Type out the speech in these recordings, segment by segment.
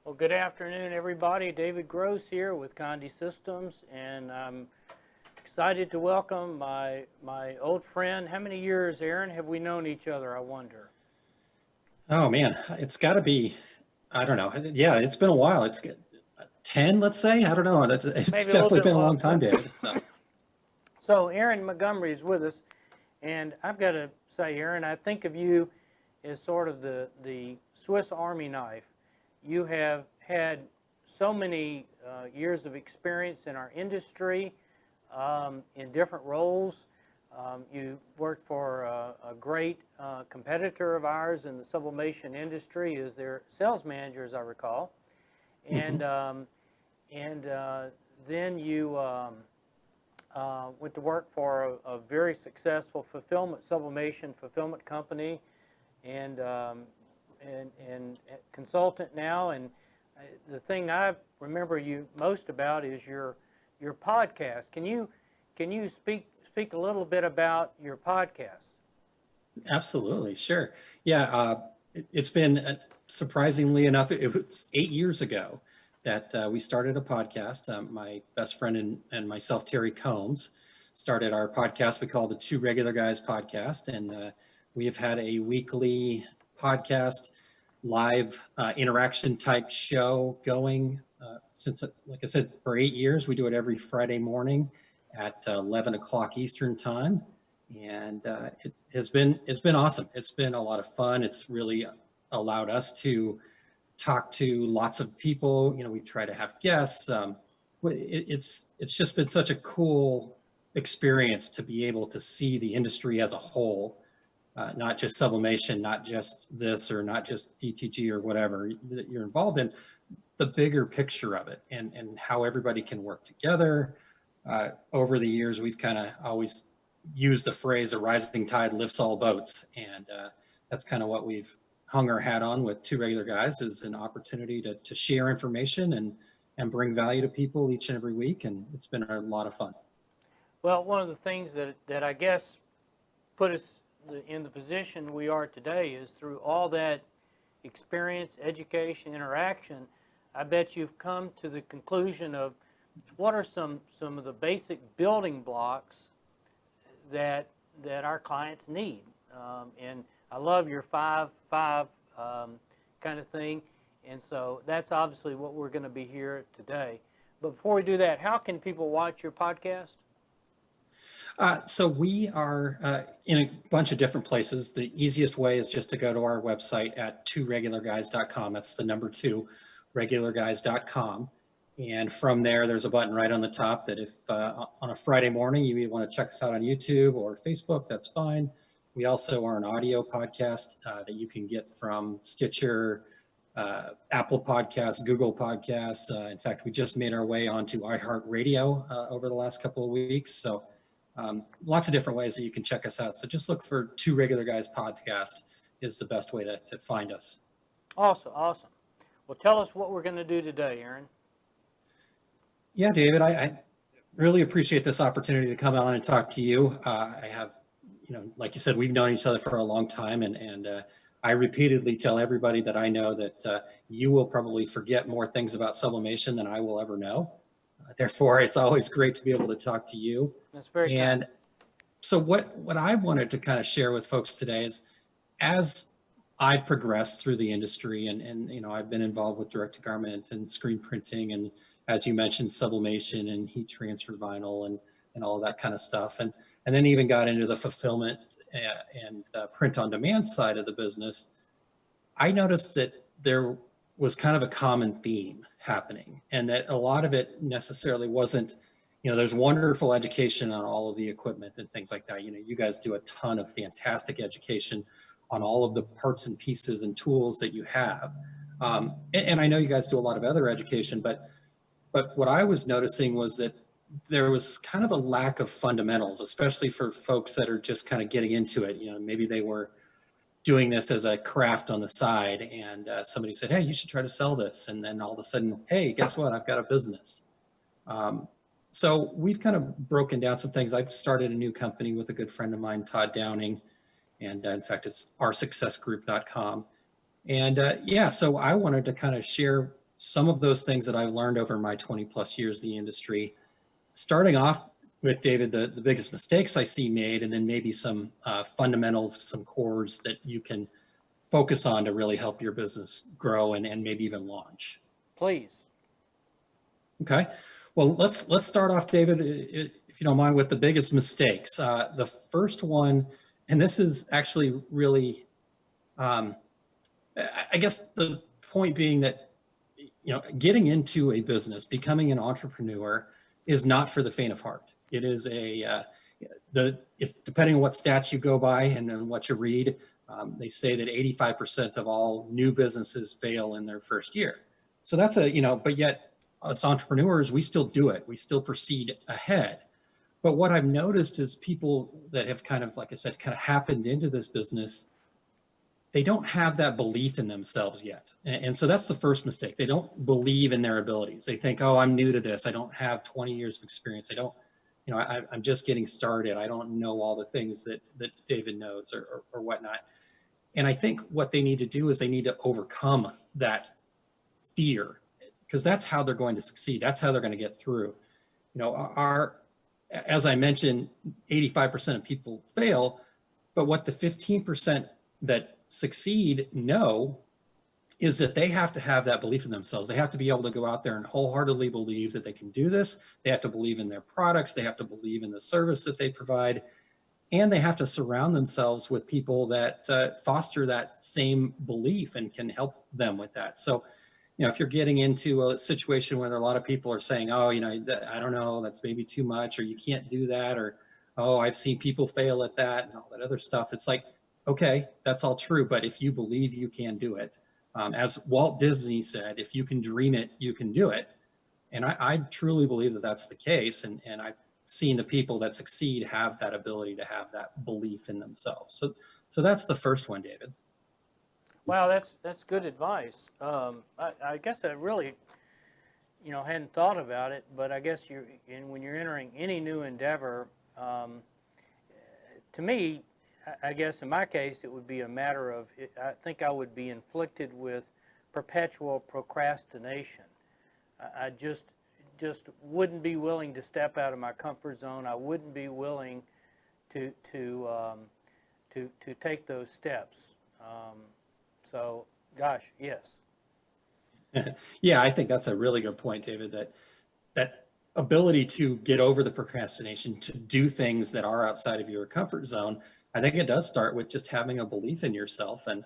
Well, good afternoon, everybody. David Gross here with Condé Systems, and I'm excited to welcome my old friend. How many years, Aaron, have we known each other, I wonder? Oh man, it's got to be, I don't know. Yeah, it's been a while. 10, let's say. I don't know. It's Maybe a little definitely bit been a long time, longer. David. So, So Aaron Montgomery is with us, and I've got to say, Aaron, I think of you as sort of the Swiss Army knife. You have had so many years of experience in our industry in different roles. You worked for a great competitor of ours in the sublimation industry as their sales manager, as I recall. And, mhm. um, and then you went to work for a very successful sublimation fulfillment company, and consultant now. And the thing I remember you most about is your podcast. Can you speak a little bit about your podcast? Absolutely, sure. Yeah, it's been surprisingly enough, it was 8 years ago that we started a podcast. My best friend and myself, Terry Combs, started our podcast. We call it the Two Regular Guys podcast, and we have had a weekly podcast, live interaction type show going since, like I said, for 8 years. We do it every Friday morning at 11 o'clock Eastern time, and it's been awesome. It's been a lot of fun. It's really allowed us to talk to lots of people. You know, we try to have guests. It's just been such a cool experience to be able to see the industry as a whole, not just sublimation, not just this or not just DTG or whatever that you're involved in, the bigger picture of it, and how everybody can work together. Over the years, we've kind of always used the phrase "a rising tide lifts all boats," and that's kind of what we've hung our hat on with Two Regular Guys, is an opportunity to share information and bring value to people each and every week, and it's been a lot of fun. Well, one of the things that I guess put us in the position we are today is through all that experience, education, interaction. I bet you've come to the conclusion of what are some of the basic building blocks that our clients need. And I love your 5-5 kind of thing. And so that's obviously what we're going to be here today. But before we do that, how can people watch your podcast? So we are in a bunch of different places. The easiest way is just to go to our website at tworegularguys.com. That's the number two, regularguys.com. And from there, there's a button right on the top that if on a Friday morning you want to check us out on YouTube or Facebook, that's fine. We also are an audio podcast that you can get from Stitcher, Apple Podcasts, Google Podcasts. In fact, we just made our way onto iHeartRadio over the last couple of weeks. So lots of different ways that you can check us out. So just look for Two Regular Guys podcast is the best way to find us. Awesome, awesome. Well, tell us what we're going to do today, Aaron. Yeah, David, I really appreciate this opportunity to come on and talk to you. I have, like you said, we've known each other for a long time, and I repeatedly tell everybody that I know that you will probably forget more things about sublimation than I will ever know. Therefore, it's always great to be able to talk to you. That's very And kind. so what I wanted to kind of share with folks today is, as I've progressed through the industry, and I've been involved with direct to garment and screen printing, and as you mentioned, sublimation and heat transfer vinyl and all of that kind of stuff, and then even got into the fulfillment and print on demand side of the business. I noticed that there was kind of a common theme happening, and that a lot of it necessarily wasn't, there's wonderful education on all of the equipment and things like that. You guys do a ton of fantastic education on all of the parts and pieces and tools that you have. And I know you guys do a lot of other education, but what I was noticing was that there was kind of a lack of fundamentals, especially for folks that are just kind of getting into it. Maybe they were doing this as a craft on the side, and somebody said, "Hey, you should try to sell this." And then all of a sudden, "Hey, guess what? I've got a business." So we've kind of broken down some things. I've started a new company with a good friend of mine, Todd Downing, and in fact, it's oursuccessgroup.com. And so I wanted to kind of share some of those things that I've learned over my 20 plus years in the industry, starting off with David, the biggest mistakes I see made, and then maybe some fundamentals, some cores that you can focus on to really help your business grow and maybe even launch. Please. Okay. Well, let's start off, David, if you don't mind, with the biggest mistakes. The first one, and this is actually really, I guess the point being that, getting into a business, becoming an entrepreneur is not for the faint of heart. It is depending on what stats you go by and what you read, they say that 85% of all new businesses fail in their first year. So that's but yet us entrepreneurs, we still do it. We still proceed ahead. But what I've noticed is people that have kind of, like I said, kind of happened into this business, they don't have that belief in themselves yet. And so that's the first mistake. They don't believe in their abilities. They think, oh, I'm new to this. I don't have 20 years of experience. I'm just getting started. I don't know all the things that David knows or whatnot. And I think what they need to do is they need to overcome that fear, because that's how they're going to succeed. That's how they're going to get through. As I mentioned, 85% of people fail, but what the 15% that succeed know is that they have to have that belief in themselves. They have to be able to go out there and wholeheartedly believe that they can do this. They have to believe in their products. They have to believe in the service that they provide. And they have to surround themselves with people that foster that same belief and can help them with that. So, if you're getting into a situation where a lot of people are saying, oh, I don't know, that's maybe too much, or you can't do that, or, oh, I've seen people fail at that and all that other stuff. It's like, okay, that's all true. But if you believe you can do it, as Walt Disney said, if you can dream it, you can do it. And I truly believe that that's the case. And I've seen the people that succeed have that ability to have that belief in themselves. So that's the first one, David. Wow, that's good advice. I guess I really, hadn't thought about it, but I guess when you're entering any new endeavor, to me, I guess in my case, it would be a matter of, I think I would be inflicted with perpetual procrastination. I just wouldn't be willing to step out of my comfort zone. I wouldn't be willing to take those steps. So, gosh, yes. Yeah, I think that's a really good point, David, that ability to get over the procrastination, to do things that are outside of your comfort zone, I think it does start with just having a belief in yourself and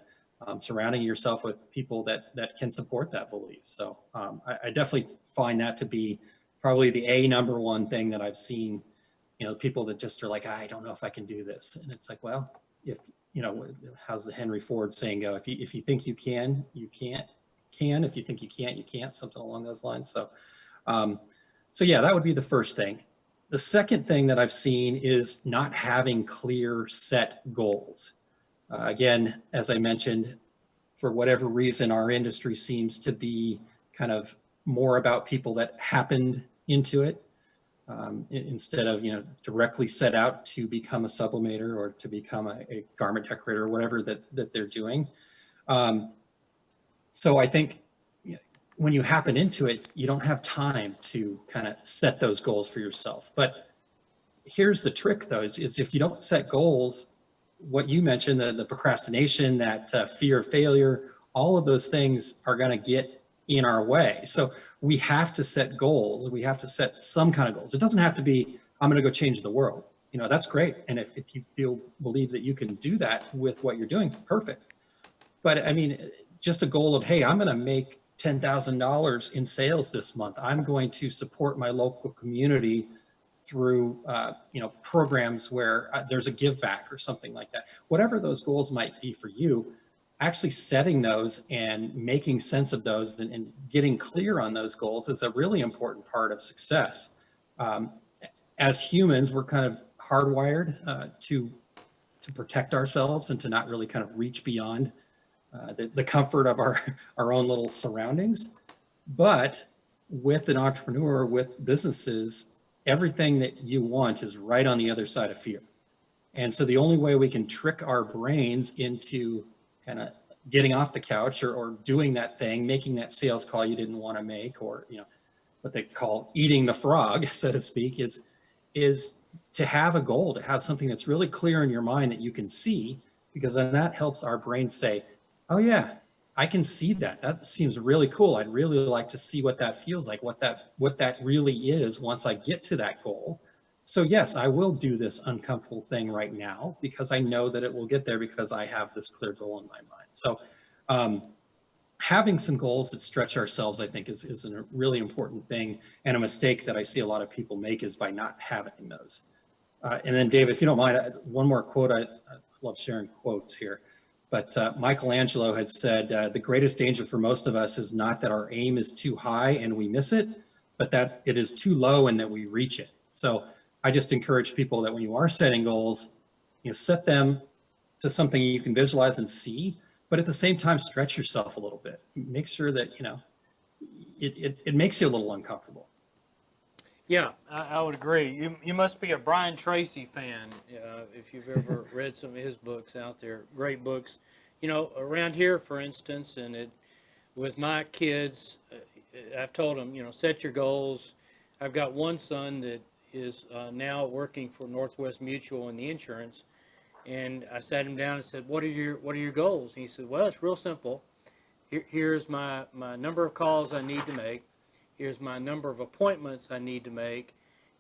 surrounding yourself with people that can support that belief. So I definitely find that to be probably the number one thing that I've seen, people that just are like, I don't know if I can do this. And it's like, well, if, how's the Henry Ford saying go? If you think you can, you can. If you think you can't, you can't, something along those lines. So yeah, that would be the first thing. The second thing that I've seen is not having clear set goals. Again, as I mentioned, for whatever reason, our industry seems to be kind of more about people that happened into it instead of, directly set out to become a sublimator or to become a garment decorator or whatever that they're doing. So I think when you happen into it, you don't have time to kind of set those goals for yourself. But here's the trick, though, is if you don't set goals, what you mentioned, the procrastination, that fear of failure, all of those things are going to get in our way. So we have to set goals. We have to set some kind of goals. It doesn't have to be, I'm going to go change the world. That's great. And if you believe that you can do that with what you're doing, perfect. But I mean, just a goal of, hey, I'm going to make $10,000 in sales this month. I'm going to support my local community through programs where there's a give back or something like that. Whatever those goals might be for you, actually setting those and making sense of those and getting clear on those goals is a really important part of success. As humans, we're kind of hardwired to protect ourselves and to not really kind of reach beyond the comfort of our own little surroundings. But with an entrepreneur, with businesses, everything that you want is right on the other side of fear. And so the only way we can trick our brains into kind of getting off the couch or doing that thing, making that sales call you didn't want to make, or, what they call eating the frog, so to speak, is to have a goal, to have something that's really clear in your mind that you can see, because then that helps our brain say, oh yeah, I can see that. That seems really cool. I'd really like to see what that feels like, what that really is once I get to that goal. So yes, I will do this uncomfortable thing right now because I know that it will get there because I have this clear goal in my mind. So having some goals that stretch ourselves, I think, is a really important thing. And a mistake that I see a lot of people make is by not having those. And then, Dave, if you don't mind, one more quote. I love sharing quotes here. But Michelangelo had said, the greatest danger for most of us is not that our aim is too high and we miss it, but that it is too low and that we reach it. So I just encourage people that when you are setting goals, set them to something you can visualize and see, but at the same time, stretch yourself a little bit. Make sure that, it makes you a little uncomfortable. Yeah, I would agree. You must be a Brian Tracy fan if you've ever read some of his books out there. Great books. Around here, for instance, and with my kids, I've told them, set your goals. I've got one son that is now working for Northwest Mutual in the insurance, and I sat him down and said, "What are your goals?" And he said, "Well, it's real simple. Here's my number of calls I need to make. Here's my number of appointments I need to make,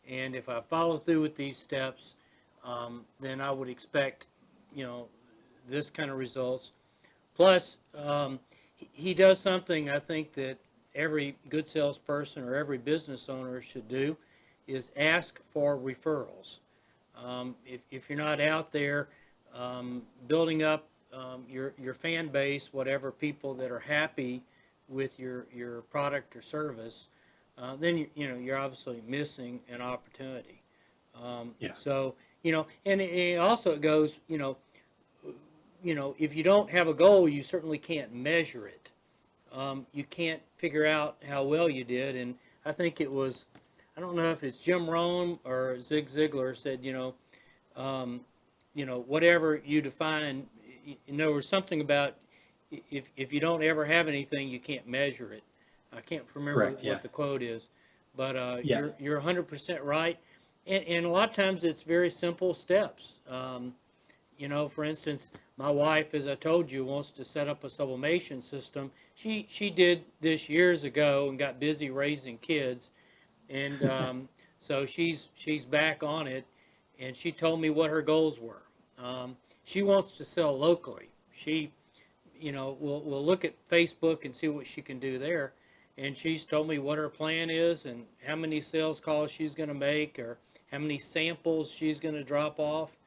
and if I follow through with these steps, then I would expect, this kind of results." Plus, he does something I think that every good salesperson or every business owner should do, is ask for referrals. If you're not out there building up your fan base, whatever, people that are happy with your product or service, then you're obviously missing an opportunity. Yeah. So and it also goes, if you don't have a goal, you certainly can't measure it. You can't figure out how well you did. And I think it was, I don't know if it's Jim Rohn or Zig Ziglar said, whatever you define, there was something about if you don't ever have anything, you can't measure it. I can't remember Correct, yeah. what the quote is, but Yeah. you're 100% right. And a lot of times it's very simple steps. For instance, my wife, as I told you, wants to set up a sublimation system. She did this years ago and got busy raising kids, and so she's back on it. And she told me what her goals were. She wants to sell locally. She, will look at Facebook and see what she can do there. And she's told me what her plan is and how many sales calls she's going to make or how many samples she's going to drop off.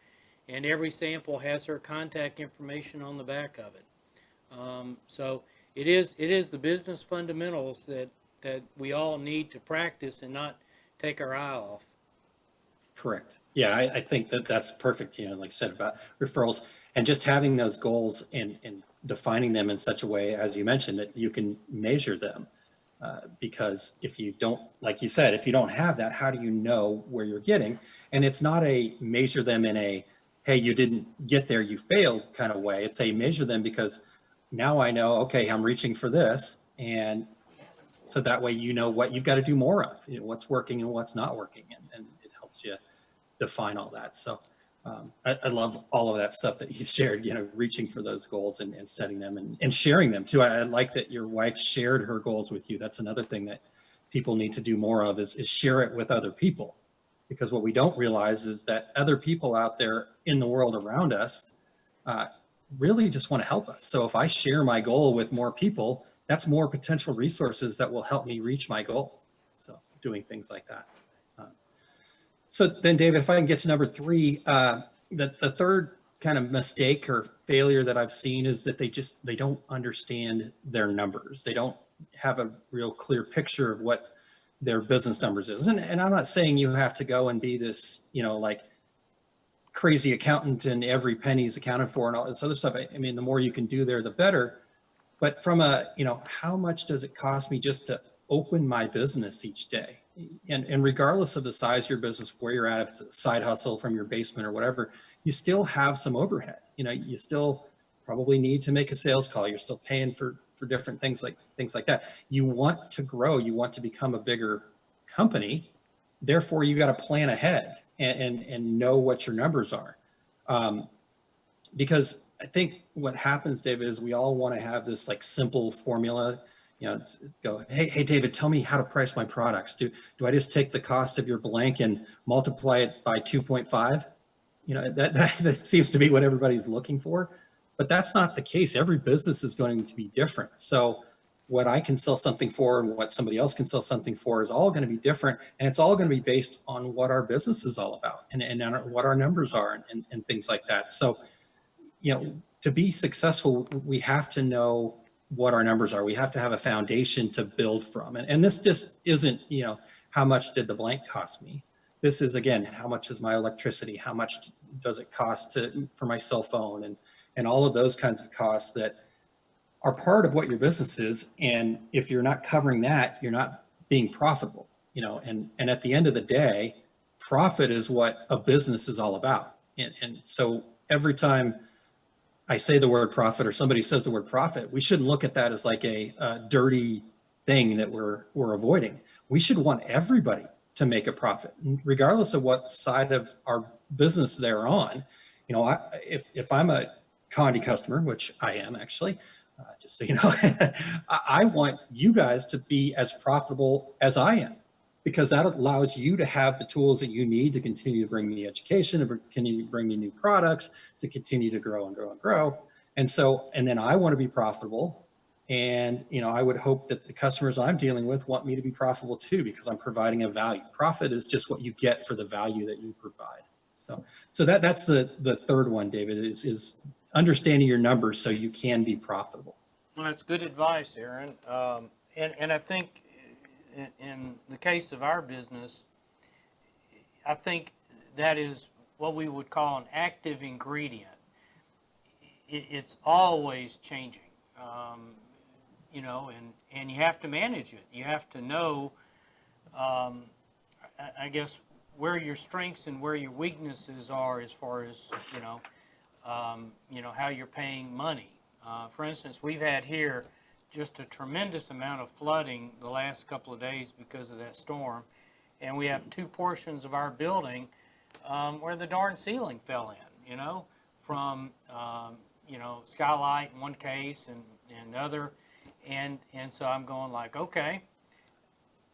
And every sample has her contact information on the back of it. So it is the business fundamentals that we all need to practice and not take our eye off. Correct. Yeah, I think that's perfect, like I said, about referrals and just having those goals and defining them in such a way, as you mentioned, that you can measure them. Because if you don't, like you said, if you don't have that, how do you know where you're getting? And it's not a measure them in a, hey, you didn't get there, you failed kind of way. It's a measure them because now I know, okay, I'm reaching for this. And so that way, what you've got to do more of, what's working and what's not working. And it helps you define all that. So I love all of that stuff that you shared, reaching for those goals and setting them and sharing them too. I like that your wife shared her goals with you. That's another thing that people need to do more of is share it with other people. Because what we don't realize is that other people out there in the world around us really just want to help us. So if I share my goal with more people, that's more potential resources that will help me reach my goal. So doing things like that. So then, David, if I can get to number 3, the third kind of mistake or failure that I've seen is that they don't understand their numbers. They don't have a real clear picture of what their business numbers is. And I'm not saying you have to go and be this, like crazy accountant and every penny's accounted for and all this other stuff. I mean, the more you can do there, the better. But from how much does it cost me just to open my business each day? And regardless of the size of your business, where you're at, if it's a side hustle from your basement or whatever, you still have some overhead. You still probably need to make a sales call. You're still paying for different things like that. You want to grow. You want to become a bigger company. Therefore, you got to plan ahead and know what your numbers are. Because I think what happens, David, is we all want to have this like simple formula, go, hey, David, tell me how to price my products. Do I just take the cost of your blank and multiply it by 2.5? That seems to be what everybody's looking for, but that's not the case. Every business is going to be different. So what I can sell something for and what somebody else can sell something for is all going to be different. And it's all going to be based on what our business is all about and what our numbers are and things like that. So, to be successful, we have to know what our numbers are. We have to have a foundation to build from. And this just isn't, how much did the blank cost me? This is, again, how much is my electricity? How much does it cost for my cell phone? And all of those kinds of costs that are part of what your business is. And if you're not covering that, you're not being profitable, and at the end of the day, profit is what a business is all about. And so every time I say the word profit or somebody says the word profit, we shouldn't look at that as like a dirty thing that we're avoiding. We should want everybody to make a profit, regardless of what side of our business they're on. If I'm a Condé customer, which I am actually, just so you know, I want you guys to be as profitable as I am, because that allows you to have the tools that you need to continue to bring me education, to continue to bring me new products, to continue to grow and grow and grow. And then I want to be profitable. And, I would hope that the customers I'm dealing with want me to be profitable too, because I'm providing a value. Profit is just what you get for the value that you provide. So that's the third one, David, is understanding your numbers so you can be profitable. Well, that's good advice, Aaron. And I think in the case of our business, I think that is what we would call an active ingredient. It's always changing, and you have to manage it. You have to know, I guess, where your strengths and where your weaknesses are as far as, how you're paying money. For instance, we've had here just a tremendous amount of flooding the last couple of days because of that storm. And we have two portions of our building where the darn ceiling fell in, from, skylight in one case and other. And so I'm going like, okay,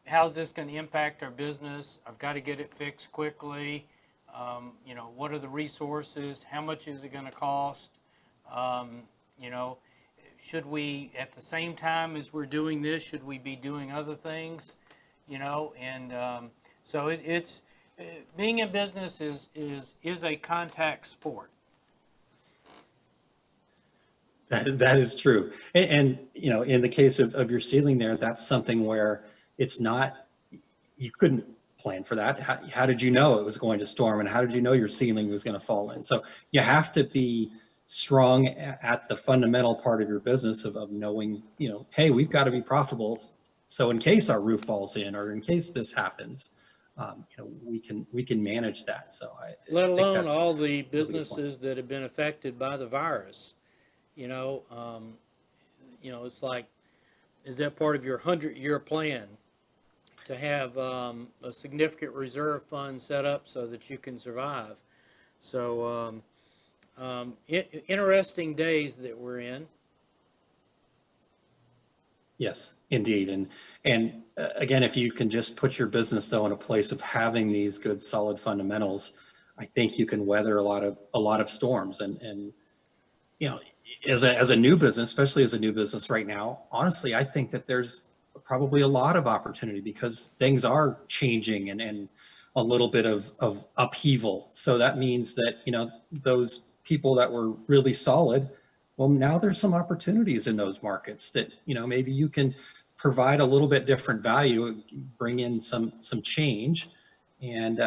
how's this going to impact our business? I've got to get it fixed quickly. What are the resources? How much is it going to cost? Should we, at the same time as we're doing this, should we be doing other things? So it's being in business is a contact sport. That is true. And in the case of your ceiling there, that's something where it's not, you couldn't plan for that. How did you know it was going to storm, and how did you know your ceiling was going to fall in? So you have to be strong at the fundamental part of your business of knowing, hey, we've got to be profitable. So in case our roof falls in, or in case this happens, we can manage that. So let alone all the businesses that have been affected by the virus. It's like, is that part of your 100-year plan to have a significant reserve fund set up so that you can survive? So interesting days that we're in. Yes, indeed. And again, if you can just put your business though in a place of having these good solid fundamentals, I think you can weather a lot of storms. And as a new business, especially as a new business right now, honestly, I think that there's probably a lot of opportunity because things are changing and a little bit of upheaval. So that means that, those people that were really solid, well, now there's some opportunities in those markets that, maybe you can provide a little bit different value, bring in some change. And,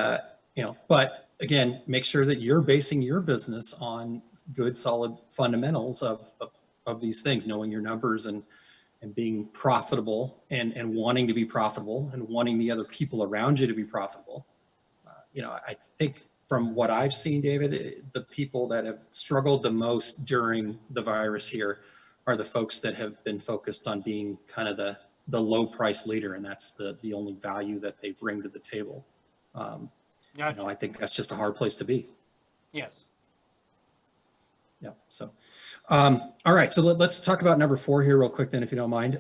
but again, make sure that you're basing your business on good, solid fundamentals of these things, knowing your numbers and being profitable and wanting to be profitable and wanting the other people around you to be profitable. I think from what I've seen, David, the people that have struggled the most during the virus here are the folks that have been focused on being kind of the low price leader, and that's the only value that they bring to the table. Gotcha. I think that's just a hard place to be. Yes. Yeah. So, all right. So let's talk about number 4 here real quick then, if you don't mind.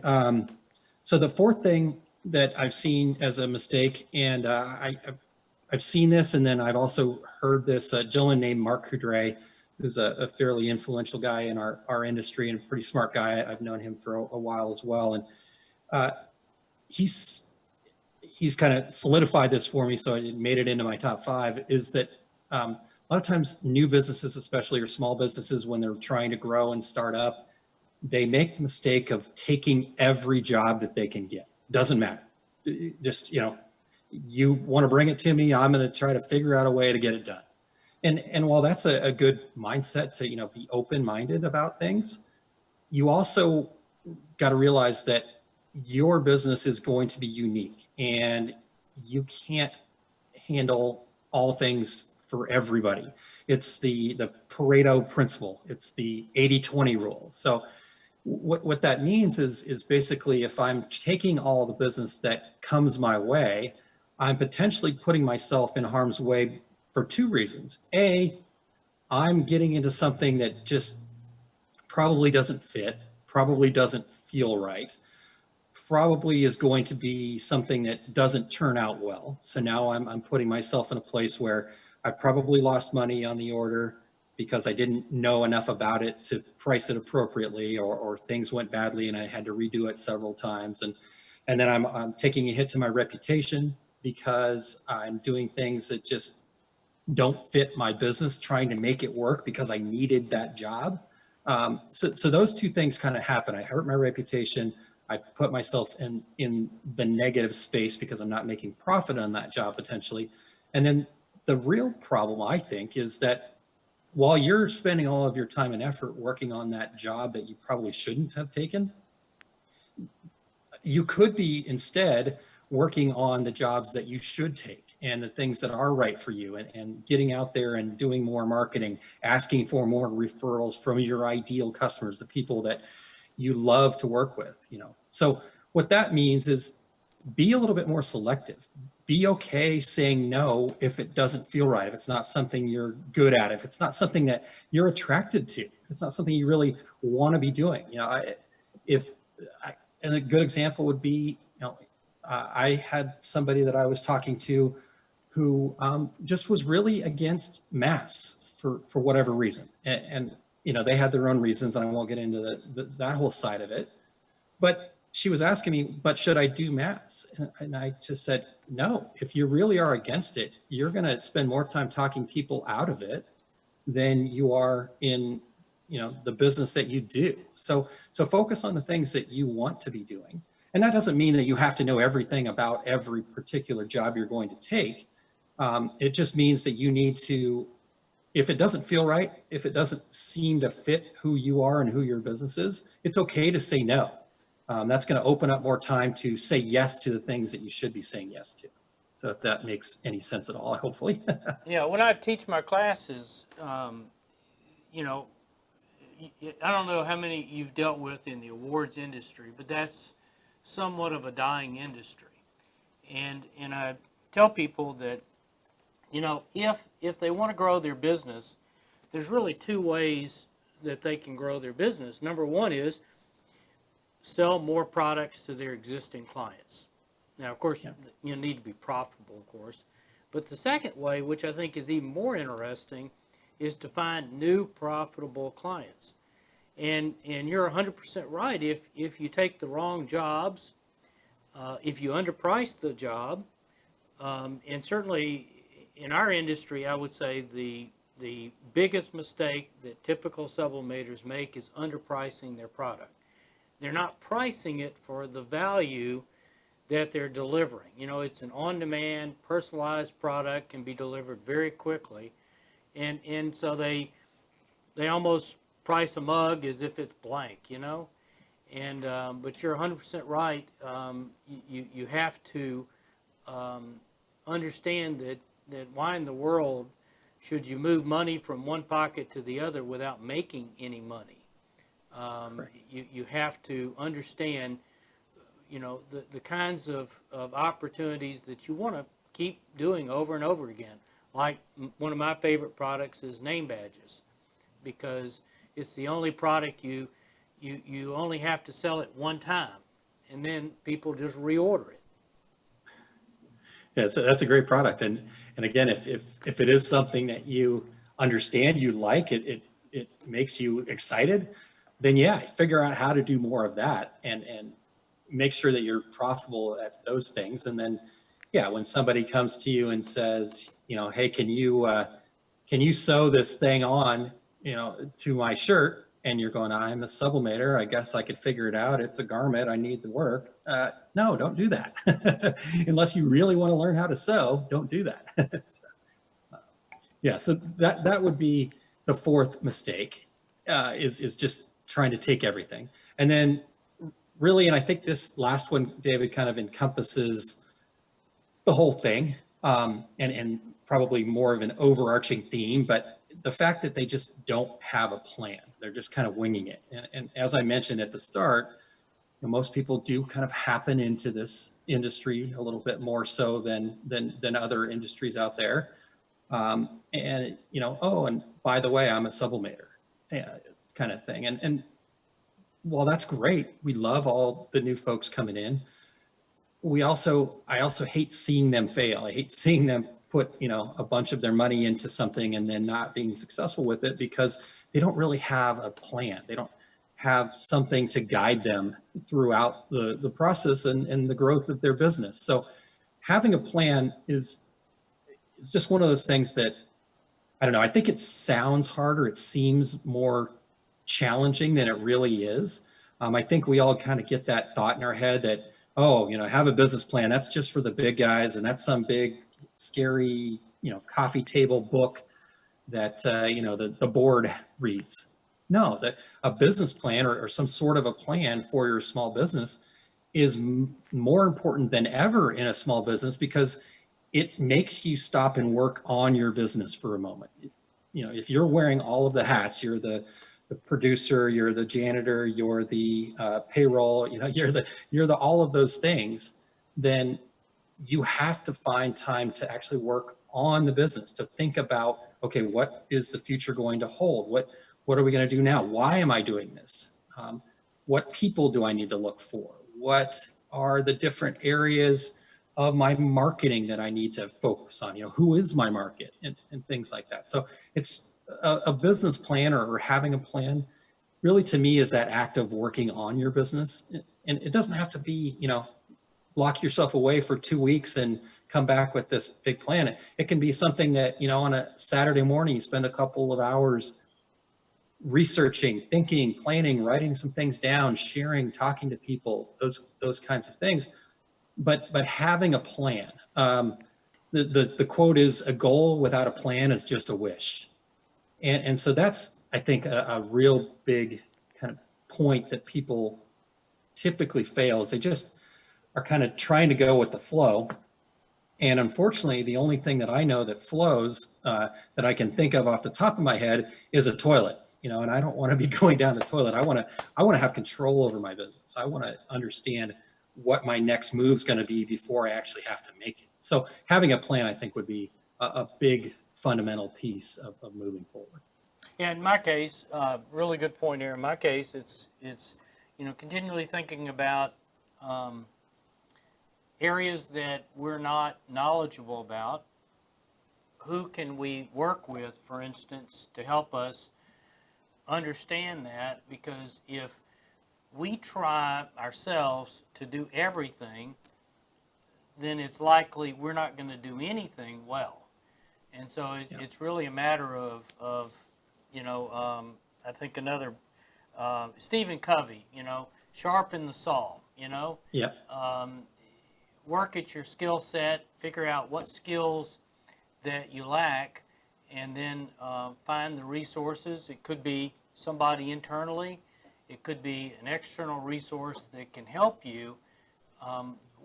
So the fourth thing that I've seen as a mistake, and I've seen this, and then I've also heard this gentleman named Mark Condé, who's a fairly influential guy in our industry and a pretty smart guy. I've known him for a while as well. And he's kind of solidified this for me, so it made it into my top 5, is that a lot of times new businesses, especially, or small businesses, when they're trying to grow and start up, they make the mistake of taking every job that they can get. Doesn't matter. Just, you want to bring it to me, I'm going to try to figure out a way to get it done. And while that's a good mindset to, be open-minded about things, you also got to realize that your business is going to be unique, and you can't handle all things for everybody. It's the Pareto principle. It's the 80-20 rule. So what that means is basically, if I'm taking all the business that comes my way, I'm potentially putting myself in harm's way for 2 reasons. A, I'm getting into something that just probably doesn't fit, probably doesn't feel right, probably is going to be something that doesn't turn out well. So now I'm putting myself in a place where I probably lost money on the order because I didn't know enough about it to price it appropriately, or things went badly and I had to redo it several times. And then I'm taking a hit to my reputation because I'm doing things that just don't fit my business, trying to make it work because I needed that job. So those 2 things kind of happen. I hurt my reputation. I put myself in the negative space because I'm not making profit on that job potentially. And then the real problem, I think, is that while you're spending all of your time and effort working on that job that you probably shouldn't have taken, you could be instead working on the jobs that you should take and the things that are right for you, and getting out there and doing more marketing, asking for more referrals from your ideal customers, the people that you love to work with. So what that means is be a little bit more selective. Be okay saying no if it doesn't feel right, if it's not something you're good at, if it's not something that you're attracted to, if it's not something you really want to be doing. And a good example would be, I had somebody that I was talking to who just was really against masks for whatever reason. And they had their own reasons, and I won't get into that whole side of it. But she was asking me, but should I do masks? And I just said, no. If you really are against it, you're going to spend more time talking people out of it than you are in the business that you do. So focus on the things that you want to be doing. And that doesn't mean that you have to know everything about every particular job you're going to take. It just means that you need to, if it doesn't feel right, if it doesn't seem to fit who you are and who your business is, it's okay to say no. That's going to open up more time to say yes to the things that you should be saying yes to. So if that makes any sense at all, hopefully. Yeah, when I teach my classes, I don't know how many you've dealt with in the awards industry, but that's somewhat of a dying industry. And I tell people that, if they want to grow their business, there's really 2 ways that they can grow their business. Number 1 is sell more products to their existing clients. Now, of course, you need to be profitable, of course. But the second way, which I think is even more interesting, is to find new profitable clients. And you're 100% right. If you take the wrong jobs, if you underprice the job, and certainly in our industry, I would say the biggest mistake that typical sublimators make is underpricing their product. They're not pricing it for the value that they're delivering. It's an on-demand, personalized product, can be delivered very quickly, and so they almost price a mug as if it's blank, And but you're 100% right. You have to understand that why in the world should you move money from one pocket to the other without making any money. You have to understand, the kinds of opportunities that you want to keep doing over and over again. Like one of my favorite products is name badges, because it's the only product you only have to sell it one time, and then people just reorder it. Yeah, so that's a great product. And again, if it is something that you understand, you like, it makes you excited, then yeah, figure out how to do more of that and make sure that you're profitable at those things. And then, yeah, when somebody comes to you and says, hey, can you sew this thing on, to my shirt? And you're going, I'm a sublimator. I guess I could figure it out. It's a garment. I need the work. No, don't do that. Unless you really want to learn how to sew, don't do that. So that would be the fourth mistake, is just trying to take everything. And then really, and I think this last one, David, kind of encompasses the whole thing, and probably more of an overarching theme, but the fact that they just don't have a plan. They're just kind of winging it. And as I mentioned at the start, most people do kind of happen into this industry a little bit more so than other industries out there. And, oh, and by the way, I'm a sublimator, kind of thing. And while that's great, we love all the new folks coming in. I also hate seeing them fail. I hate seeing them put, a bunch of their money into something and then not being successful with it, because they don't really have a plan. They don't have something to guide them throughout the process and the growth of their business. So having a plan is just one of those things that, I don't know, I think it sounds harder. It seems more challenging than it really is. I think we all kind of get that thought in our head that, oh, have a business plan. That's just for the big guys. And that's some big, scary, coffee table book that, the board reads. No, a business plan or some sort of a plan for your small business is more important than ever in a small business, because it makes you stop and work on your business for a moment. If you're wearing all of the hats, you're the producer, you're the janitor, you're the payroll, you're the all of those things, then you have to find time to actually work on the business, to think about, okay, what is the future going to hold? What are we going to do now? Why am I doing this? What people do I need to look for? What are the different areas of my marketing that I need to focus on? Who is my market, and things like that. So it's a business plan, or having a plan, really, to me, is that act of working on your business. And it doesn't have to be, lock yourself away for 2 weeks and come back with this big plan. It can be something that, on a Saturday morning, you spend a couple of hours researching, thinking, planning, writing some things down, sharing, talking to people, those kinds of things. But having a plan. The quote is, a goal without a plan is just a wish. And so that's, I think, a real big kind of point that people typically fail, is they just are kind of trying to go with the flow. And unfortunately, the only thing that I know that flows, that I can think of off the top of my head, is a toilet. And I don't want to be going down the toilet. I want to have control over my business. I want to understand what my next move's going to be before I actually have to make it. So having a plan, I think, would be a big fundamental piece of moving forward. Yeah, in my case, really good point here. In my case, it's continually thinking about areas that we're not knowledgeable about. Who can we work with, for instance, to help us understand that? Because if we try ourselves to do everything, then it's likely we're not going to do anything well. And so it's really a matter of I think another, Stephen Covey, sharpen the saw, Yeah. Work at your skill set, figure out what skills that you lack, and then find the resources. It could be somebody internally. It could be an external resource that can help you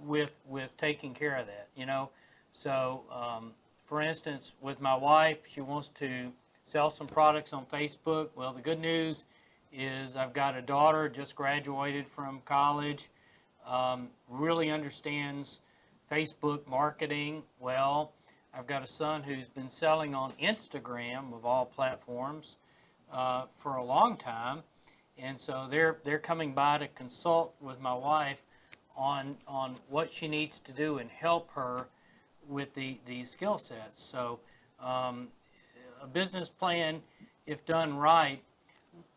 with taking care of that, So for instance, with my wife, she wants to sell some products on Facebook. Well, the good news is I've got a daughter just graduated from college, really understands Facebook marketing well. I've got a son who's been selling on Instagram, of all platforms, for a long time, and so they're coming by to consult with my wife on what she needs to do and help her with these skill sets. So a business plan, if done right,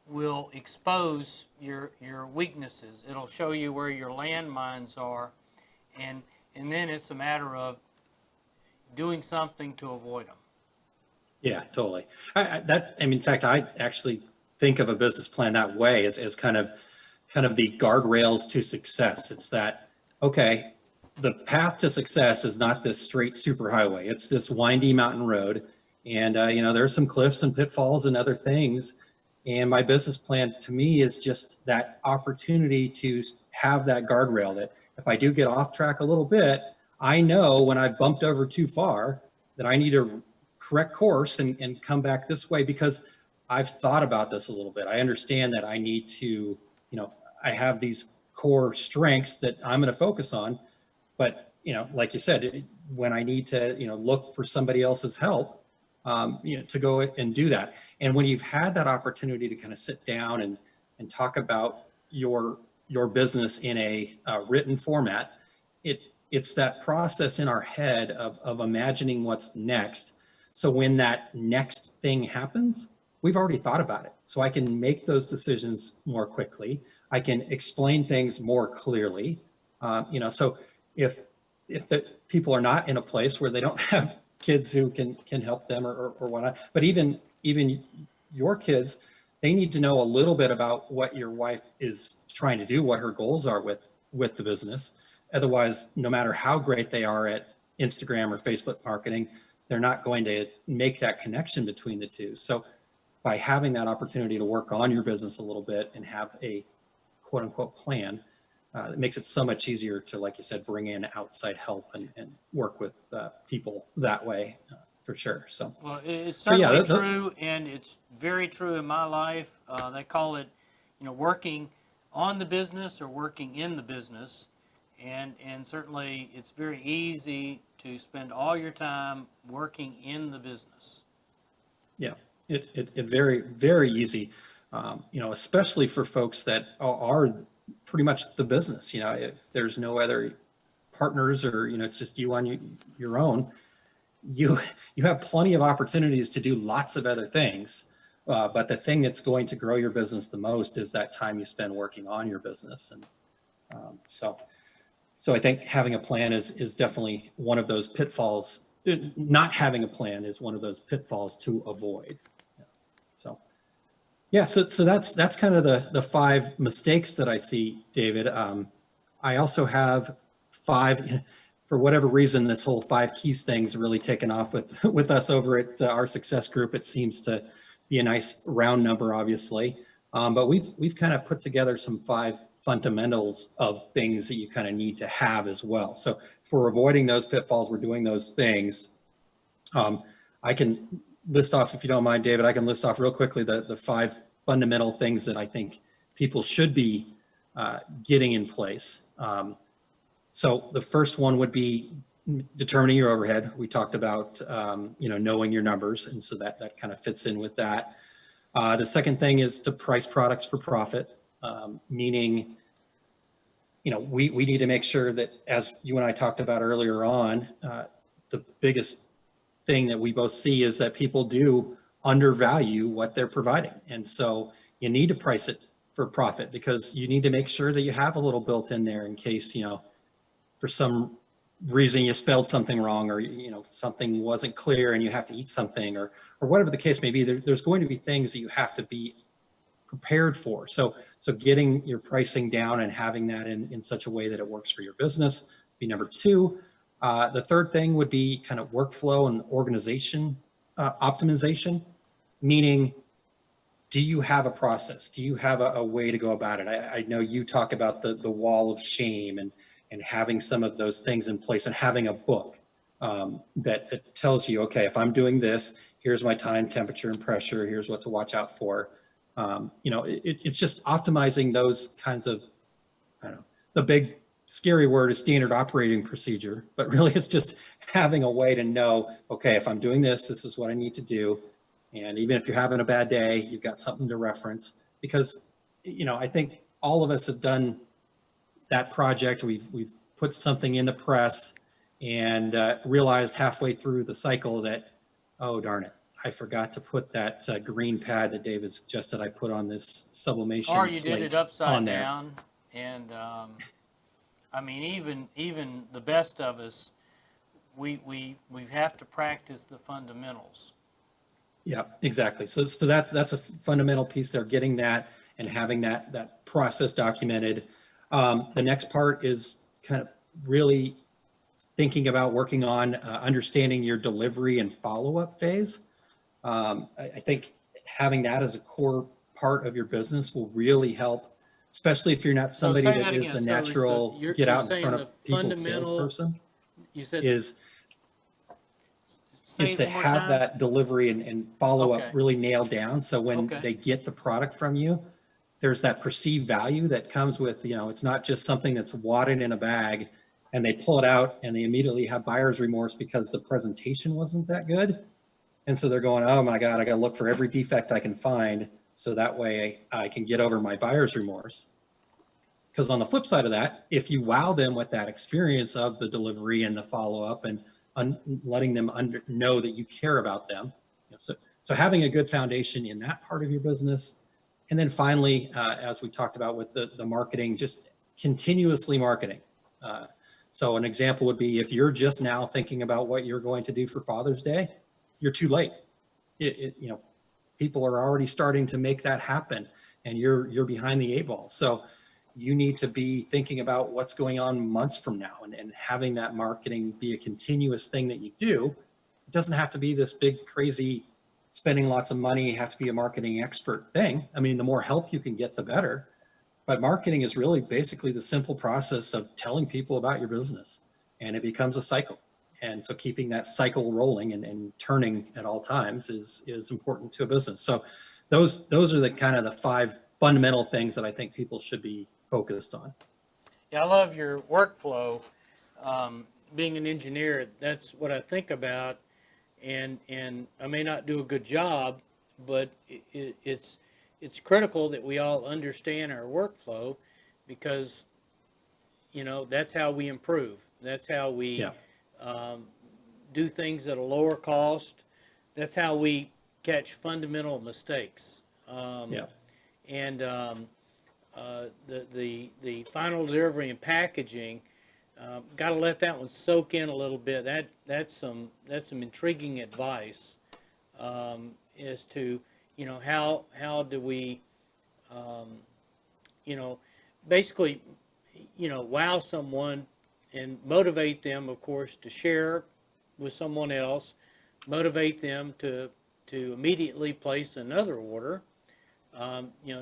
will expose your weaknesses. It'll show you where your landmines are, and then it's a matter of doing something to avoid them. Yeah, totally. In fact, I actually think of a business plan that way as kind of the guardrails to success. It's that, okay, the path to success is not this straight superhighway. It's this windy mountain road. And, there's some cliffs and pitfalls and other things. And my business plan to me is just that opportunity to have that guardrail that if I do get off track a little bit, I know when I've bumped over too far that I need to correct course and come back this way, because I've thought about this a little bit. I understand that I need to, I have these core strengths that I'm going to focus on, but, like you said, when I need to, look for somebody else's help, to go and do that. And when you've had that opportunity to kind of sit down and talk about your business in a written format, it's that process in our head of imagining what's next. So when that next thing happens, we've already thought about it. So I can make those decisions more quickly. I can explain things more clearly. So if the people are not in a place where they don't have kids who can help them or whatnot, but even your kids, they need to know a little bit about what your wife is trying to do, what her goals are with the business. Otherwise, no matter how great they are at Instagram or Facebook marketing, they're not going to make that connection between the two. So by having that opportunity to work on your business a little bit and have a quote unquote plan, it makes it so much easier to, like you said, bring in outside help and work with people that way, for sure. So, well, it's certainly so yeah, true, and it's very true in my life. They call it, working on the business or working in the business, and certainly it's very easy to spend all your time working in the business. Yeah, it very, very easy, especially for folks that are pretty much the business. If there's no other partners or, it's just you on your own, you have plenty of opportunities to do lots of other things. But the thing that's going to grow your business the most is that time you spend working on your business. And so I think having a plan is definitely one of those pitfalls. Not having a plan is one of those pitfalls to avoid. So, yeah, so that's kind of the 5 mistakes that I see, David. I also have 5, for whatever reason, this whole 5 keys thing's really taken off with us over at our success group. It seems to be a nice round number, obviously. But we've kind of put together some 5 fundamentals of things that you kind of need to have as well. So for avoiding those pitfalls, we're doing those things. I can list off, if you don't mind, David, I can list off real quickly the 5 fundamental things that I think people should be getting in place. So the first one would be determining your overhead. We talked about, knowing your numbers. And so that kind of fits in with that. The second thing is to price products for profit, meaning, we need to make sure that, as you and I talked about earlier on, the biggest thing that we both see is that people do undervalue what they're providing. And so you need to price it for profit, because you need to make sure that you have a little built in there in case, for some reason you spelled something wrong, or, something wasn't clear and you have to eat something, or whatever the case may be. There's going to be things that you have to be prepared for. So getting your pricing down and having that in such a way that it works for your business be number 2. The third thing would be kind of workflow and organization optimization, meaning, do you have a process? Do you have a way to go about it? I know you talk about the wall of shame and having some of those things in place and having a book. that tells you, okay, if I'm doing this, here's my time, temperature, and pressure. Here's what to watch out for. It's just optimizing those kinds of, I don't know, the big scary word is standard operating procedure, but really it's just having a way to know, okay, if I'm doing this, this is what I need to do. And even if you're having a bad day, you've got something to reference, because, I think all of us have done that project. We've put something in the press and realized halfway through the cycle that, oh, darn it, I forgot to put that green pad that David suggested I put on this sublimation Or you did slate it upside on there. down, and I mean, even the best of us, we have to practice the fundamentals. Yeah, exactly. So that's a fundamental piece there, getting that and having that process documented. The next part is kind of really thinking about working on understanding your delivery and follow-up phase. I think having that as a core part of your business will really help, especially if you're not So somebody say that that is again. the So natural you're get out in saying front the of people fundamental. salesperson. You said Is say is it to one more have time. that delivery and follow-up Okay. really nailed down. So when Okay. they get the product from you, there's that perceived value that comes with, it's not just something that's wadded in a bag and they pull it out and they immediately have buyer's remorse because the presentation wasn't that good. And so they're going, oh my God, I got to look for every defect I can find so that way I can get over my buyer's remorse. Because on the flip side of that, if you wow them with that experience of the delivery and the follow-up and letting them know that you care about them. So having a good foundation in that part of your business. And then finally, as we talked about with the marketing, just continuously marketing. So an example would be if you're just now thinking about what you're going to do for Father's Day, you're too late. People are already starting to make that happen and you're behind the 8 ball. So you need to be thinking about what's going on months from now and having that marketing be a continuous thing that you do. It doesn't have to be this big, crazy, spending lots of money, have to be a marketing expert thing. I mean, the more help you can get, the better. But marketing is really basically the simple process of telling people about your business, and it becomes a cycle. And so keeping that cycle rolling and turning at all times is important to a business. So those are the kind of the 5 fundamental things that I think people should be focused on. Yeah, I love your workflow. Being an engineer, that's what I think about, and I may not do a good job, but it's critical that we all understand our workflow, because that's how we improve. That's how we do things at a lower cost. That's how we catch fundamental mistakes. And the final delivery and packaging, got to let that one soak in a little bit. That's some intriguing advice, as to how do we basically wow someone and motivate them, of course, to share with someone else, motivate them to immediately place another order.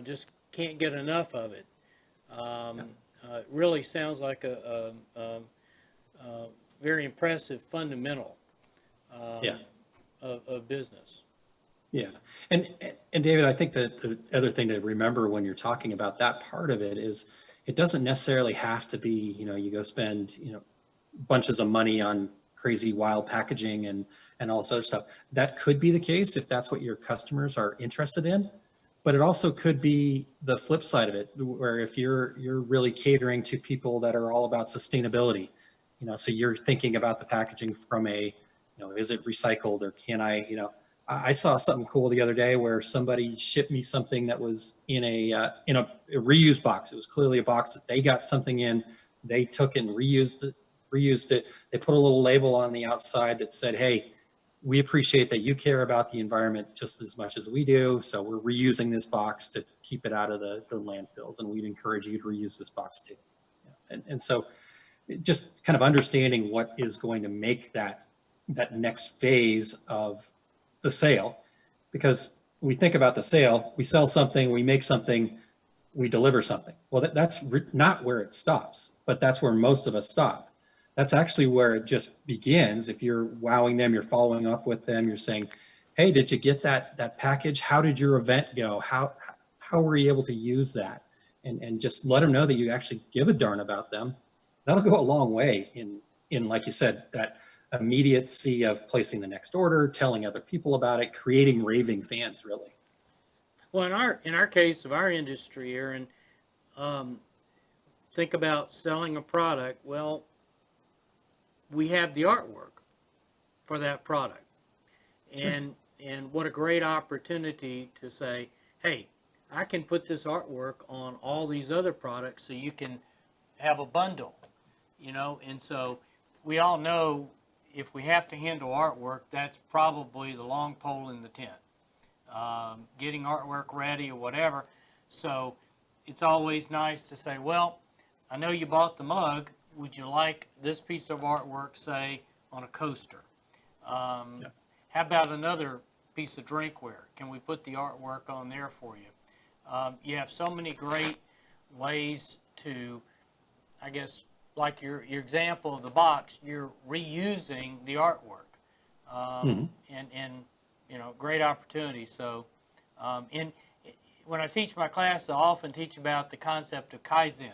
Just can't get enough of it. It really sounds like a very impressive fundamental of business. Yeah. And David, I think that the other thing to remember when you're talking about that part of it is it doesn't necessarily have to be, you go spend, bunches of money on crazy wild packaging and all sorts of stuff. That could be the case if that's what your customers are interested in. But it also could be the flip side of it, where if you're really catering to people that are all about sustainability, so you're thinking about the packaging from a, is it recycled, or can I saw something cool the other day where somebody shipped me something that was in a reused box. It was clearly a box that they got something in, they took and reused it. They put a little label on the outside that said, hey, we appreciate that you care about the environment just as much as we do. So we're reusing this box to keep it out of the landfills, and we'd encourage you to reuse this box too. And so just kind of understanding what is going to make that next phase of the sale, because we think about the sale, we sell something, we make something, we deliver something. Well, that's not where it stops, but that's where most of us stop. that's actually where it just begins. If you're wowing them, you're following up with them, you're saying, hey, did you get that package? How did your event go? How were you able to use that? And just let them know that you actually give a darn about them. That'll go a long way in like you said, that immediacy of placing the next order, telling other people about it, creating raving fans, really. Well, in our case of our industry, Aaron, um, think about selling a product. Well, we have the artwork for that product, Sure. and what a great opportunity to say, hey, I can put this artwork on all these other products, so you can have a bundle, and so we all know if we have to handle artwork, that's probably the long pole in the tent. Getting artwork ready or whatever. So it's always nice to say, well, I know you bought the mug. Would you like this piece of artwork, say, on a coaster? Yeah. How about another piece of drinkware? Can we put the artwork on there for you? You have so many great ways to, I guess, like your example of the box, you're reusing the artwork. Mhm. And great opportunity. So, when I teach my class, I often teach about the concept of Kaizen.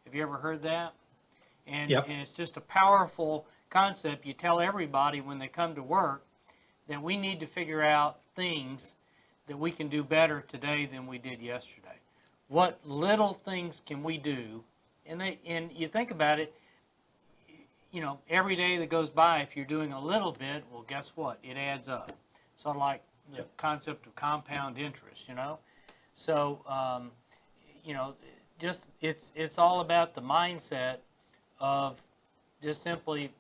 Have you ever heard that? Yep. And it's just a powerful concept. You tell everybody when they come to work that we need to figure out things that we can do better today than we did yesterday. What little things can we do? And you think about it, every day that goes by, if you're doing a little bit, well, guess what? It adds up. Sort of like the concept of compound interest, So, just it's all about the mindset of just simply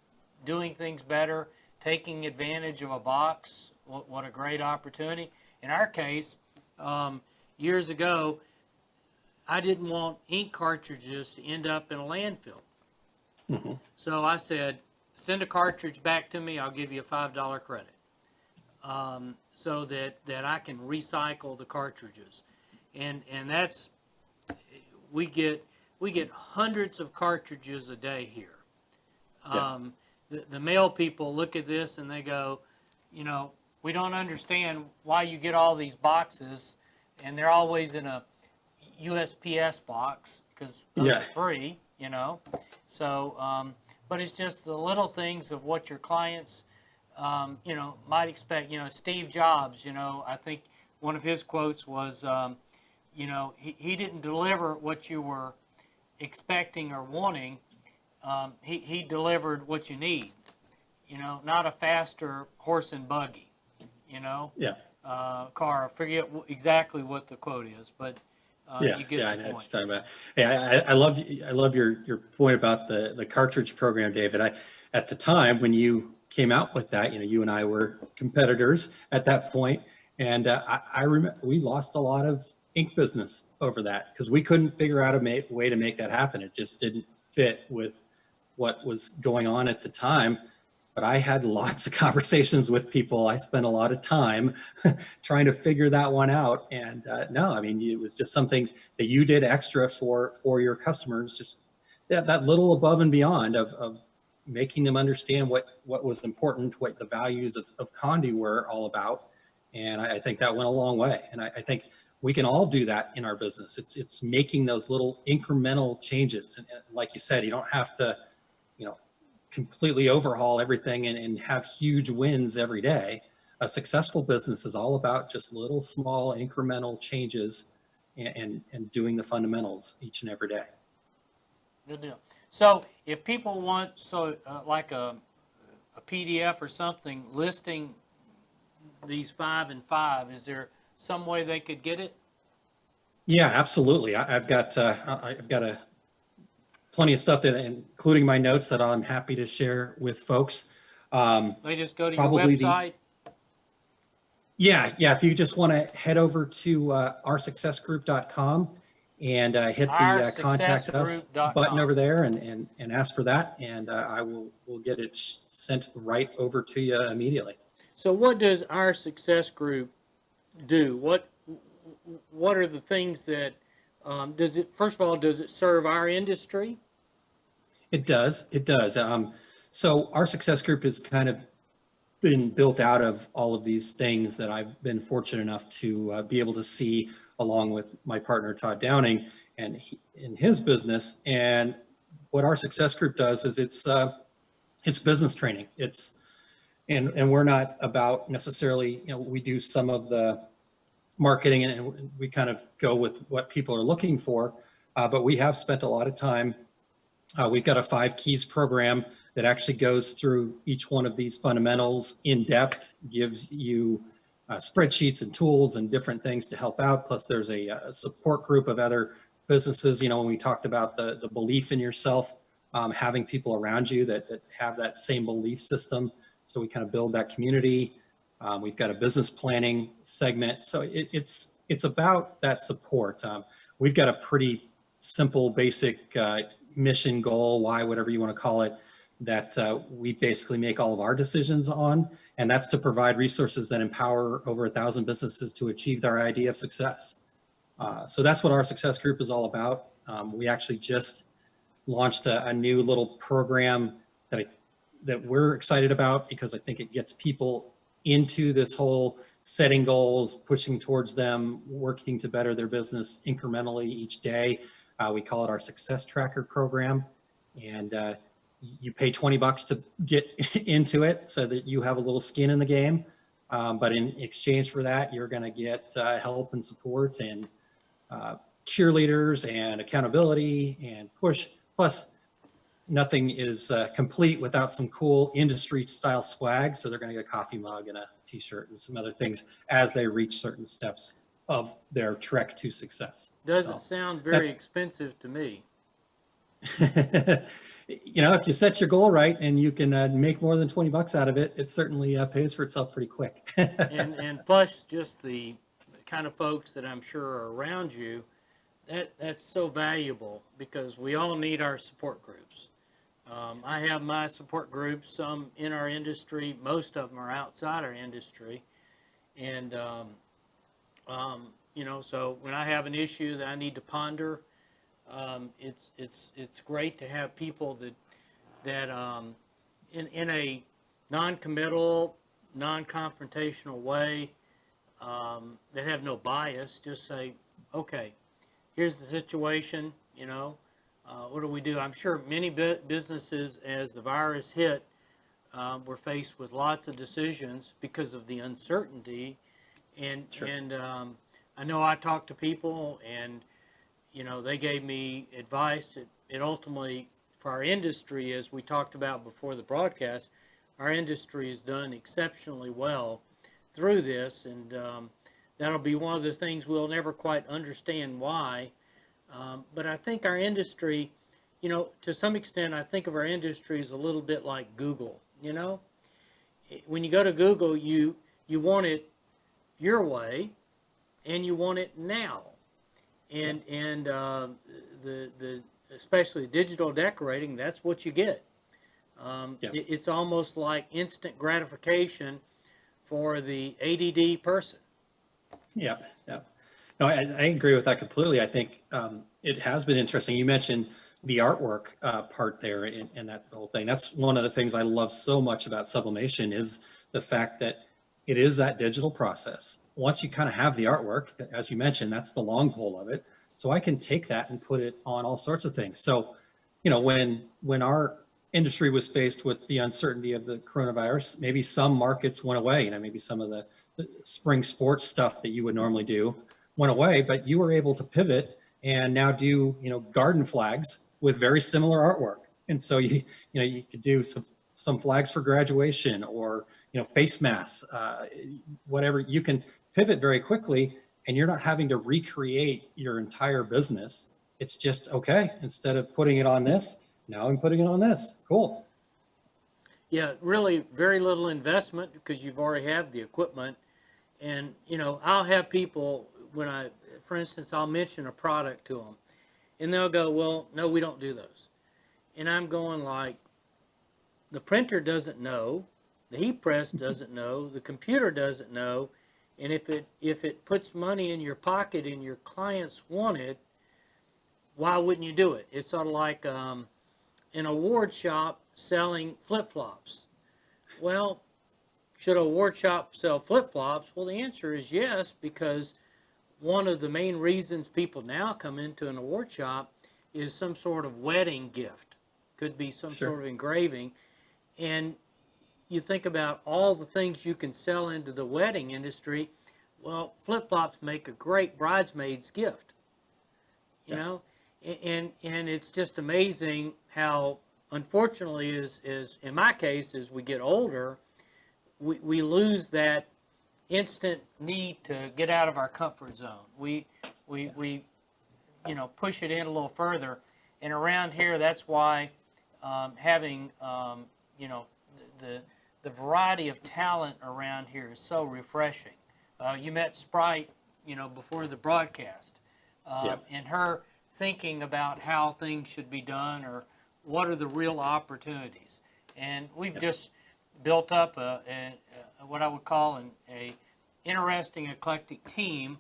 doing things better, taking advantage of a box. What a great opportunity. In our case, years ago, I didn't want ink cartridges to end up in a landfill. Mm-hmm. So I said, send a cartridge back to me, I'll give you a $5 credit. So that I can recycle the cartridges. And that's, we get hundreds of cartridges a day here. The mail people look at this and they go, we don't understand why you get all these boxes and they're always in a USPS box because those are free, So, but it's just the little things of what your clients, might expect. Steve Jobs, I think one of his quotes was, he didn't deliver what you were expecting or wanting. He delivered what you need, not a faster horse and buggy, Yeah. car. I forget exactly what the quote is, but you get I the know what point. you're talking about. Hey, I love your point about the cartridge program, David. At the time when you came out with that, you and I were competitors at that point, and I remember we lost a lot of ink business over that because we couldn't figure out a way to make that happen. It just didn't fit with what was going on at the time. But I had lots of conversations with people. I spent a lot of time trying to figure that one out. And no, I mean, it was just something that you did extra for your customers, just that little above and beyond of making them understand what was important, what the values of Condé were all about. And I think that went a long way. And I think we can all do that in our business. It's making those little incremental changes. And like you said, you don't have to, completely overhaul everything and have huge wins every day. A successful business is all about just little small incremental changes and doing the fundamentals each and every day. Good deal. So if people want, like a PDF or something listing these 5 and 5, is there some way they could get it? Yeah, absolutely. I've got plenty of stuff that, including my notes, that I'm happy to share with folks. They just go to your Probably website? Yeah. If you just want to head over to oursuccessgroup.com and hit the contact us button over there and ask for that, and we'll get it sent right over to you immediately. So what does Our Success Group do? What are the things that, first of all, does it serve our industry? It does. It does. So our success group has kind of been built out of all of these things that I've been fortunate enough to be able to see along with my partner, Todd Downing, and in his business. And what our success group does is it's business training. And we're not about necessarily, we do some of the marketing and we kind of go with what people are looking for. But we have spent a lot of time. We've got a 5 keys program that actually goes through each one of these fundamentals in depth, gives you spreadsheets and tools and different things to help out. Plus there's a support group of other businesses. When we talked about the belief in yourself, having people around you that have that same belief system. So we kind of build that community. We've got a business planning segment. So it's about that support. We've got a pretty simple, basic mission, goal, why, whatever you want to call it, that we basically make all of our decisions on. And that's to provide resources that empower over 1,000 businesses to achieve their idea of success. So that's what our success group is all about. We actually just launched a new little program that we're excited about because I think it gets people into this whole setting goals, pushing towards them, working to better their business incrementally each day. We call it our Success Tracker program. And you pay $20 to get into it so that you have a little skin in the game. But in exchange for that, you're going to get help and support and cheerleaders and accountability and push. Plus, nothing is complete without some cool industry style swag. So they're going to get a coffee mug and a t-shirt and some other things as they reach certain steps of their trek to success. Doesn't sound very expensive to me. If you set your goal right and you can make more than $20 out of it, it certainly pays for itself pretty quick. and plus just the kind of folks that I'm sure are around you, that's so valuable because we all need our support groups. I have my support groups, some in our industry, most of them are outside our industry. And, so when I have an issue that I need to ponder, it's great to have people that in a non-committal, non-confrontational way, that have no bias, just say, okay, here's the situation, what do we do? I'm sure many businesses, as the virus hit, were faced with lots of decisions because of the uncertainty. And, Sure. and I know I talked to people and, they gave me advice. It ultimately, for our industry, as we talked about before the broadcast, our industry has done exceptionally well through this. And that'll be one of the things we'll never quite understand why. But I think our industry, to some extent, I think of our industry as a little bit like Google. When you go to Google, you want it your way, and you want it now. And the especially digital decorating, that's what you get. It's almost like instant gratification for the ADD person. Yeah. No, I agree with that completely. I think it has been interesting. You mentioned the artwork part there in that whole thing. That's one of the things I love so much about sublimation is the fact that it is that digital process. Once you kind of have the artwork, as you mentioned, that's the long pole of it. So I can take that and put it on all sorts of things. So, when our industry was faced with the uncertainty of the coronavirus, maybe some markets went away. Maybe some of the spring sports stuff that you would normally do went away, but you were able to pivot and now do, garden flags with very similar artwork. And so you could do some flags for graduation or, face masks, whatever. You can pivot very quickly and you're not having to recreate your entire business. It's just, okay, instead of putting it on this, now I'm putting it on this. Cool. Yeah, really very little investment because you've already have the equipment. And, I'll have people for instance, I'll mention a product to them and they'll go, well, no, we don't do those. And I'm going like, the printer doesn't know, the heat press doesn't know, the computer doesn't know. And if it puts money in your pocket and your clients want it, why wouldn't you do it? It's sort of like, and an award shop selling flip-flops. Well, should a award shop sell flip-flops? Well, the answer is yes, because one of the main reasons people now come into an award shop is some sort of wedding gift. Could be some Sure. sort of engraving. And you think about all the things you can sell into the wedding industry. Well, flip-flops make a great bridesmaid's gift, you Yeah. know? And it's just amazing how, unfortunately, is in my case, as we get older, we lose that instant need to get out of our comfort zone. We push it in a little further, and around here, that's why having the the variety of talent around here is so refreshing. You met Sprite, before the broadcast, Yeah. and her thinking about how things should be done or what are the real opportunities. And we've just built up what I would call a interesting, eclectic team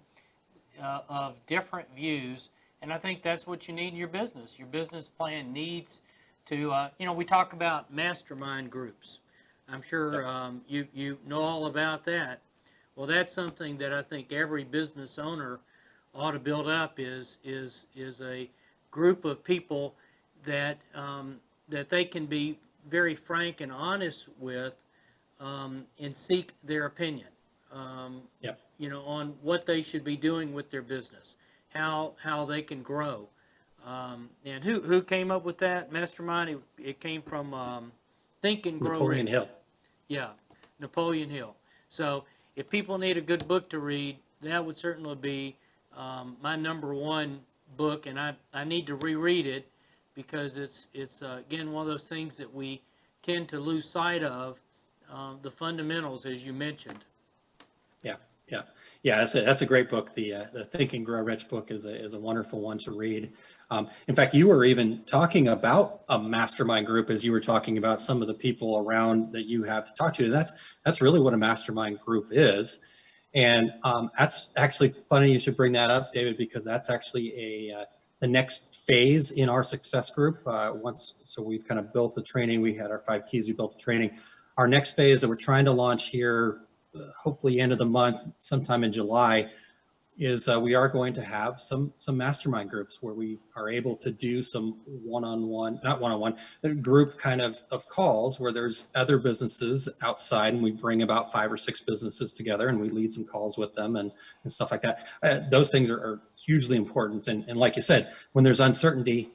of different views. And I think that's what you need in your business. Your business plan needs to, we talk about mastermind groups. I'm sure you know all about that. Well, that's something that I think every business owner ought to build up is a group of people that that they can be very frank and honest with and seek their opinion. Yep. On what they should be doing with their business, how they can grow. And who came up with that mastermind? It came from Think and Grow Napoleon Rich. Hill. Yeah, Napoleon Hill. So if people need a good book to read, that would certainly be my number one book, and I need to reread it because it's again one of those things that we tend to lose sight of, the fundamentals, as you mentioned. Yeah, yeah, yeah. That's a great book. The Think and Grow Rich book is a wonderful one to read. In fact, you were even talking about a mastermind group as you were talking about some of the people around that you have to talk to. And that's really what a mastermind group is. And that's actually funny you should bring that up, David, because that's actually the next phase in our success group. So we've kind of built the training. We had our 5 keys. We built the training. Our next phase that we're trying to launch here, hopefully end of the month, sometime in July, is we are going to have some mastermind groups where we are able to do some not one-on-one, group kind of calls where there's other businesses outside, and we bring about 5 or 6 businesses together and we lead some calls with them and stuff like that. Those things are hugely important. And like you said, when there's uncertainty,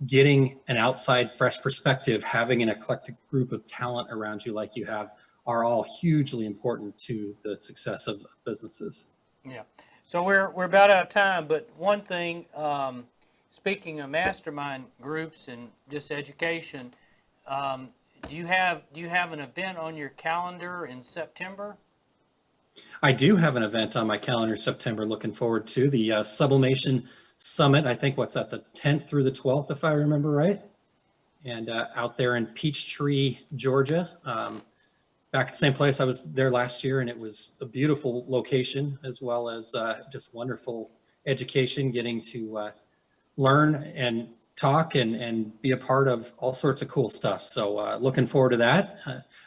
getting an outside fresh perspective, having an eclectic group of talent around you like you have, are all hugely important to the success of businesses. Yeah. So we're about out of time, but one thing, speaking of mastermind groups and just education, do you have an event on your calendar in September? I do have an event on my calendar in September. Looking forward to the Sublimation Summit. I think what's that, the 10th through the 12th, if I remember right, and out there in Peachtree, Georgia. Back at the same place I was there last year, and it was a beautiful location as well as just wonderful education, getting to learn and talk and be a part of all sorts of cool stuff. So looking forward to that.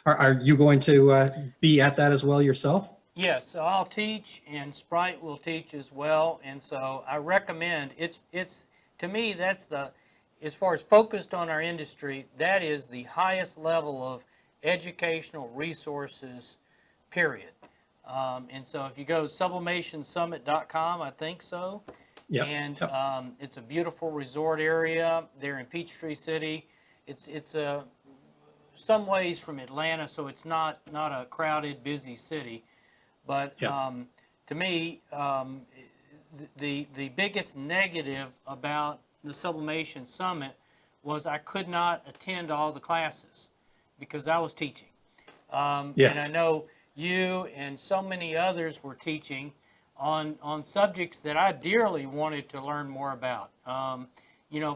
Are you going to be at that as well yourself? Yes, so I'll teach, and Sprite will teach as well, and so I recommend it's to me that's as far as focused on our industry, that is the highest level of educational resources, period. And so if you go to sublimationsummit.com, I think so. Yeah. And Yep. it's a beautiful resort area there in Peachtree City. It's some ways from Atlanta, so it's not a crowded, busy city. But Yep. to me, the biggest negative about the Sublimation Summit was I could not attend all the classes because I was teaching. Yes. And I know you and so many others were teaching on subjects that I dearly wanted to learn more about.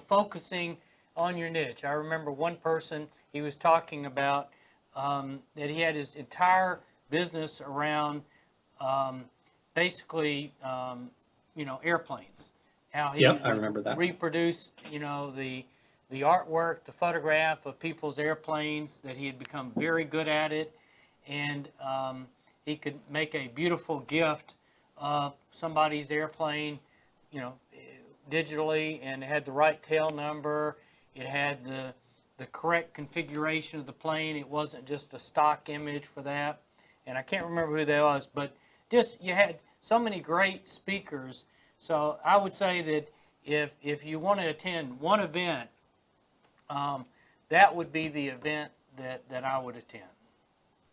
Focusing on your niche. I remember one person, he was talking about that he had his entire business around basically, airplanes. How he Yep, I would remember that. reproduce, the the artwork, the photograph of people's airplanes, that he had become very good at it, and he could make a beautiful gift of somebody's airplane, you know, digitally, and it had the right tail number. It had the correct configuration of the plane. It wasn't just a stock image for that. And I can't remember who that was, but just you had so many great speakers. So I would say that if you want to attend one event, that would be the event that I would attend.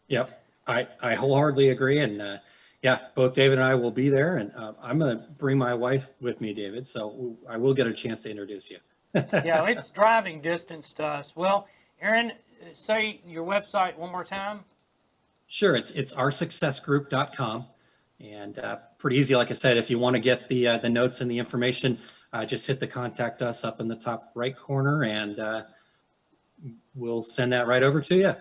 Yep, I wholeheartedly agree. And yeah, both David and I will be there. And I'm going to bring my wife with me, David. So I will get a chance to introduce you. Yeah, it's driving distance to us. Well, Aaron, say your website one more time. Sure, it's oursuccessgroup.com, and pretty easy. Like I said, if you want to get the notes and the information, just hit the contact us up in the top right corner, and we'll send that right over to you.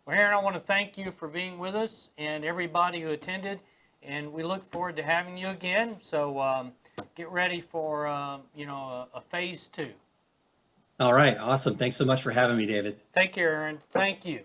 Well, Aaron, I want to thank you for being with us and everybody who attended, and we look forward to having you again. So get ready for a phase 2. All right, awesome. Thanks so much for having me, David. Take care, Aaron. Thank you.